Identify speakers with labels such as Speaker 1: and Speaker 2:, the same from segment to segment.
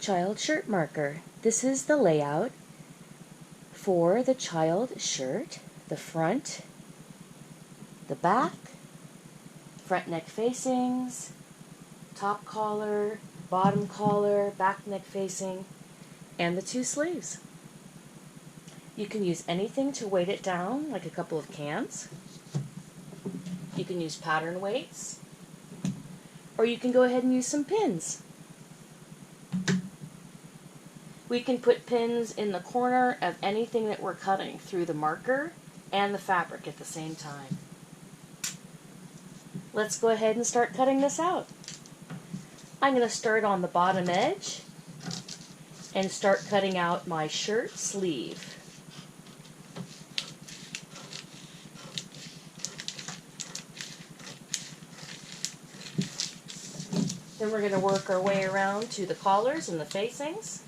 Speaker 1: child shirt marker. This is the layout for the child shirt, the front, the back, front neck facings, top collar, bottom collar, back neck facing, and the 2 sleeves. You can use anything to weight it down, like a couple of cans. You can use pattern weights, or you can go ahead and use some pins. We can put pins in the corner of anything that we're cutting through the marker and the fabric at the same time. Let's go ahead and start cutting this out. I'm going to start on the bottom edge and start cutting out my shirt sleeve. Then we're going to work our way around to the collars and the facings.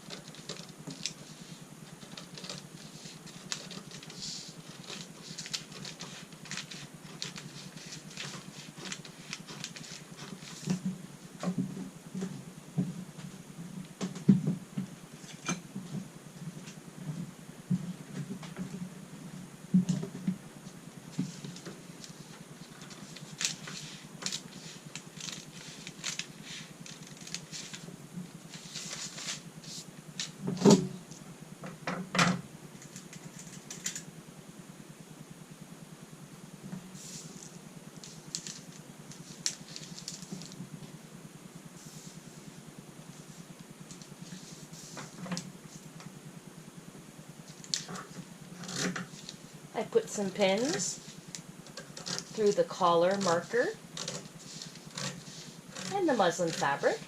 Speaker 1: I put some pins through the collar marker and the muslin fabric.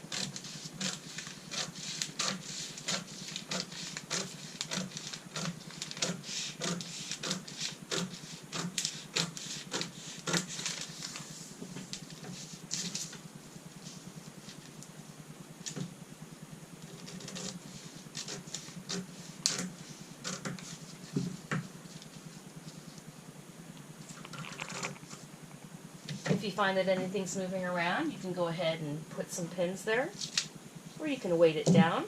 Speaker 1: If you find that anything's moving around, you can go ahead and put some pins there, or you can weight it down.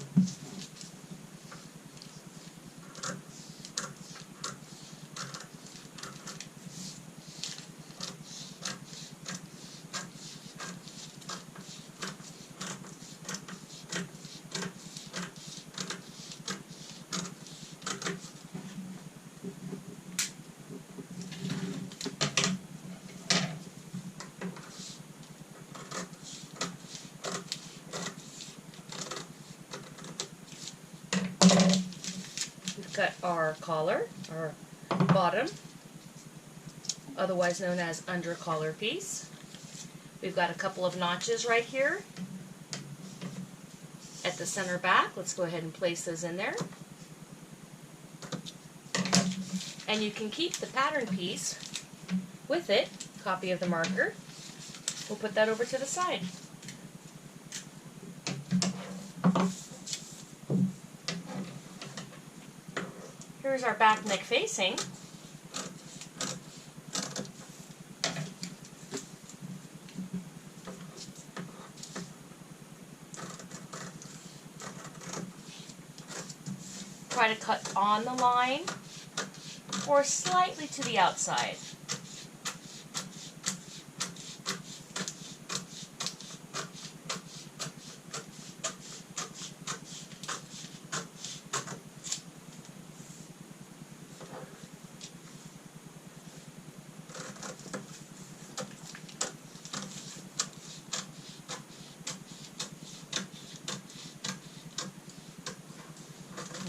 Speaker 1: Got our collar, our bottom, otherwise known as under collar piece. We've got a couple of notches right here at the center back. Let's go ahead and place those in there. And you can keep the pattern piece with it, copy of the marker. We'll put that over to the side. Here's our back neck facing. Try to cut on the line or slightly to the outside.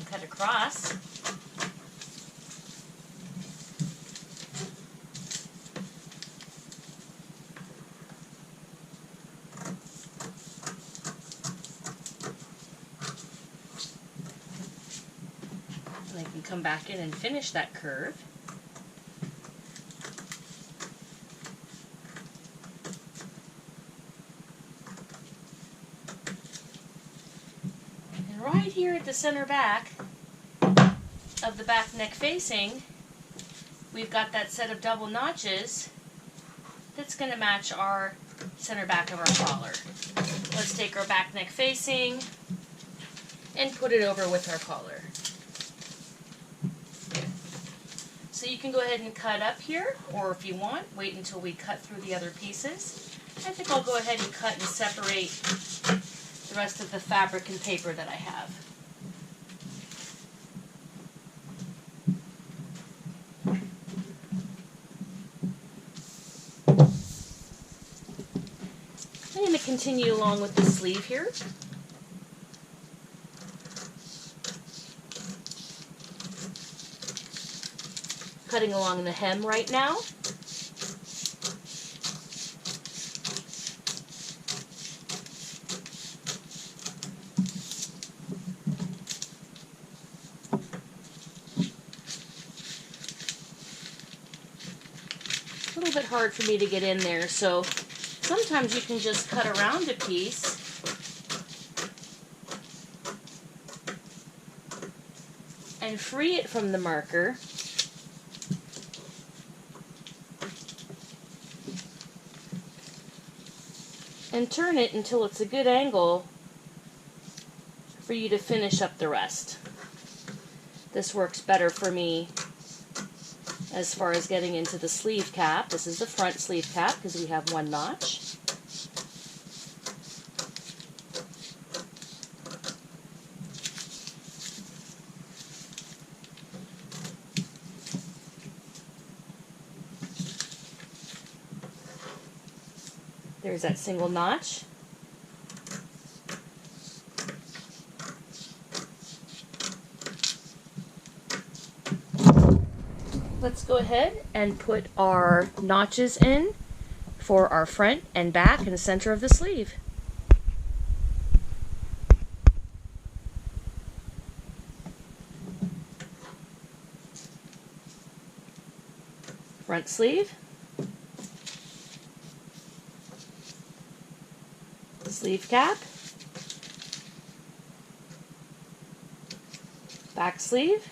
Speaker 1: Cut across. And I can come back in and finish that curve. And right here at the center back of the back neck facing, we've got that set of double notches that's going to match our center back of our collar. Let's take our back neck facing and put it over with our collar. So you can go ahead and cut up here, or if you want, wait until we cut through the other pieces. I think I'll go ahead and cut and separate the rest of the fabric and paper that I have. I'm going to continue along with the sleeve here. Cutting along the hem right now. A little bit hard for me to get in there, so sometimes you can just cut around a piece and free it from the marker and turn it until it's a good angle for you to finish up the rest. This works better for me as far as getting into the sleeve cap. This is the front sleeve cap because we have one notch. There's that single notch. Let's go ahead and put our notches in for our front and back and the center of the sleeve. Front sleeve, sleeve cap, back sleeve,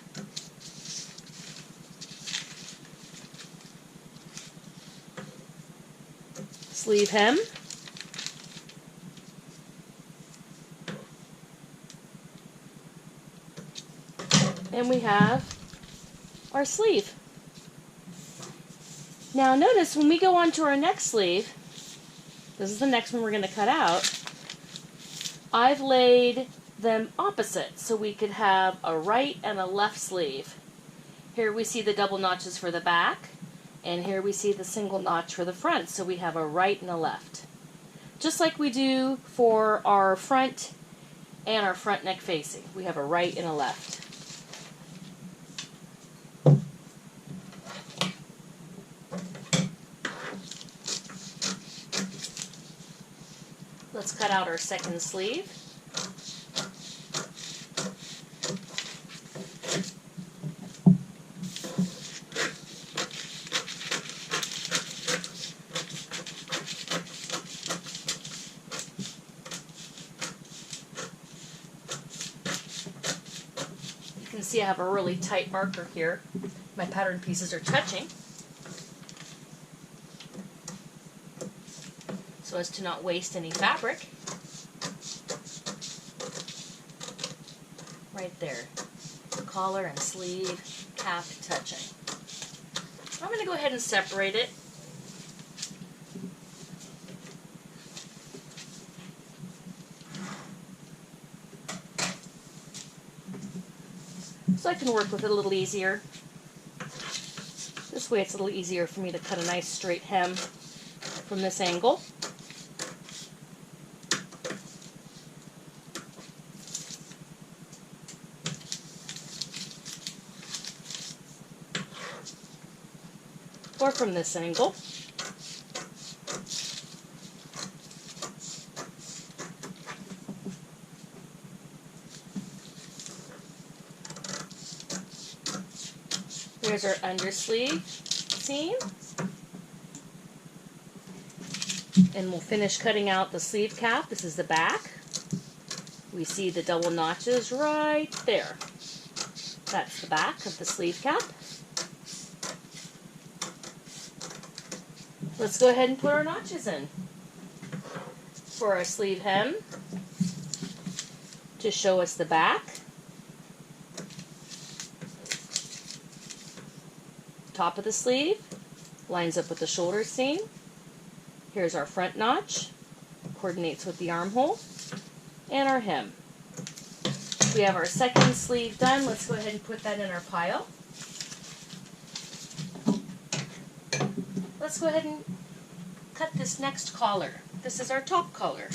Speaker 1: sleeve hem, and we have our sleeve. Now notice when we go on to our next sleeve, this is the next one we're going to cut out, I've laid them opposite so we could have a right and a left sleeve. Here we see the double notches for the back, and here we see the single notch for the front, so we have a right and a left. Just like we do for our front and our front neck facing. We have a right and a left. Let's cut out our second sleeve. You can see I have a really tight marker here. My pattern pieces are touching, so as to not waste any fabric. Right there, collar and sleeve, cap touching. I'm going to go ahead and separate it. So I can work with it a little easier. This way it's a little easier for me to cut a nice straight hem from this angle. Or from this angle. Here's our undersleeve seam. And we'll finish cutting out the sleeve cap. This is the back. We see the double notches right there. That's the back of the sleeve cap. Let's go ahead and put our notches in. For our sleeve hem, to show us the back. Top of the sleeve lines up with the shoulder seam. Here's our front notch, coordinates with the armhole, and our hem. We have our second sleeve done. Let's go ahead and put that in our pile. Let's go ahead and cut this next collar. This is our top collar.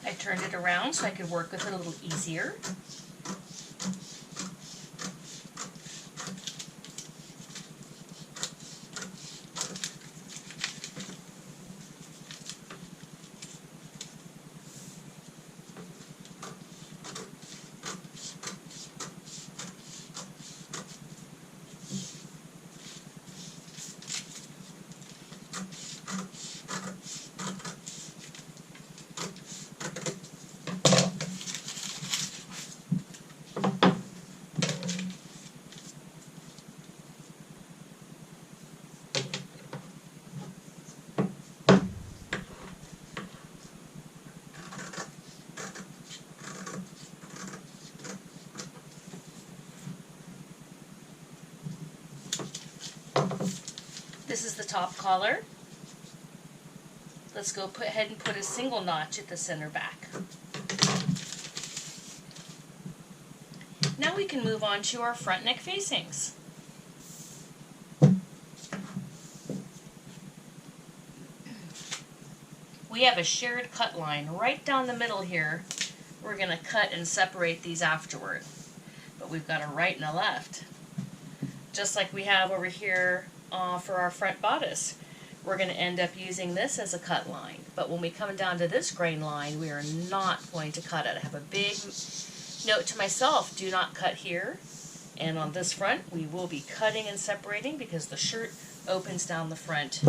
Speaker 1: I turned it around so I could work with it a little easier. This is the top collar. Let's go ahead and put a single notch at the center back. Now we can move on to our front neck facings. We have a shared cut line right down the middle here. We're going to cut and separate these afterward. But we've got a right and a left. Just like we have over here for our front bodice. We're going to end up using this as a cut line. But when we come down to this grain line, we are not going to cut it. I have a big note to myself, do not cut here. And on this front, we will be cutting and separating because the shirt opens down the front.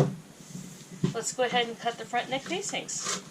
Speaker 1: Let's go ahead and cut the front neck facings.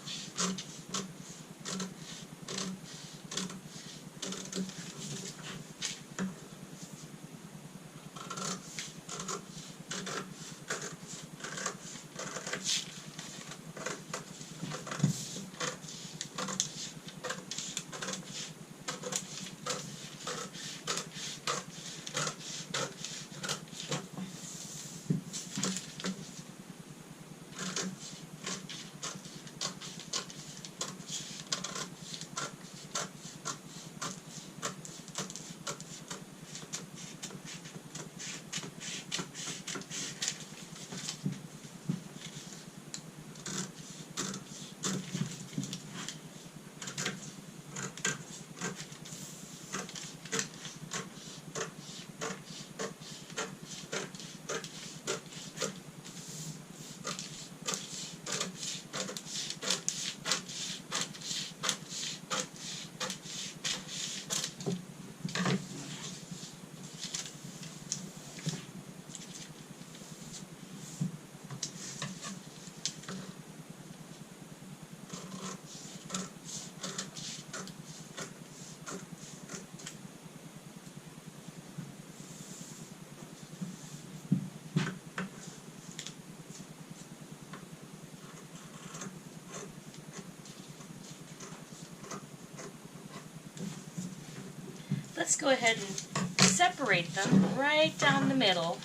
Speaker 1: Let's go ahead and separate them right down the middle.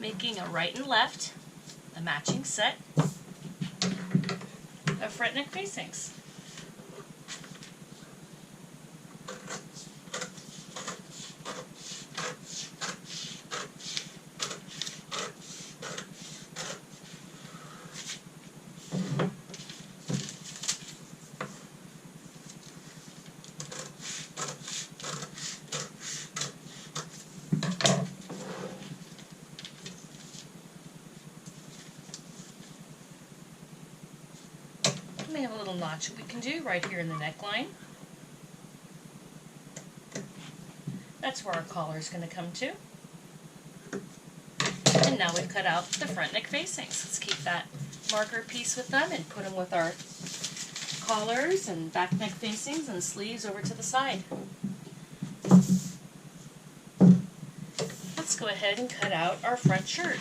Speaker 1: Making a right and left, a matching set of front neck facings. We may have a little notch we can do right here in the neckline. That's where our collar is going to come to. And now we've cut out the front neck facings. Let's keep that marker piece with them and put them with our collars and back neck facings and sleeves over to the side. Let's go ahead and cut out our front shirt.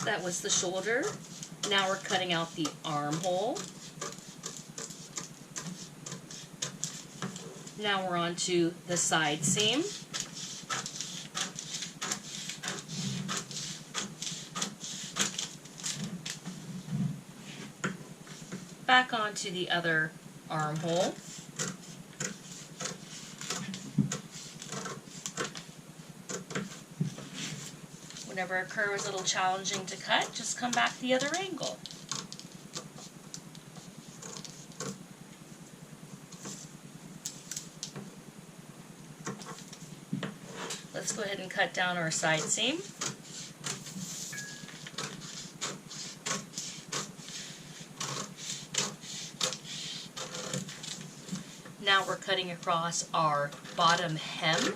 Speaker 1: That was the shoulder. Now we're cutting out the armhole. Now we're on to the side seam. Back onto the other armhole. Whenever a curve is a little challenging to cut, just come back the other angle. Let's go ahead and cut down our side seam. Now we're cutting across our bottom hem.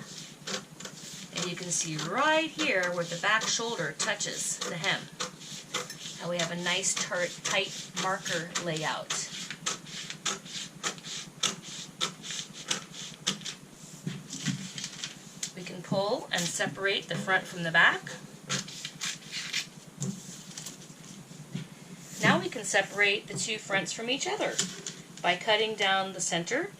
Speaker 1: And you can see right here where the back shoulder touches the hem. Now we have a nice tight marker layout. We can pull and separate the front from the back. Now we can separate the two fronts from each other by cutting down the center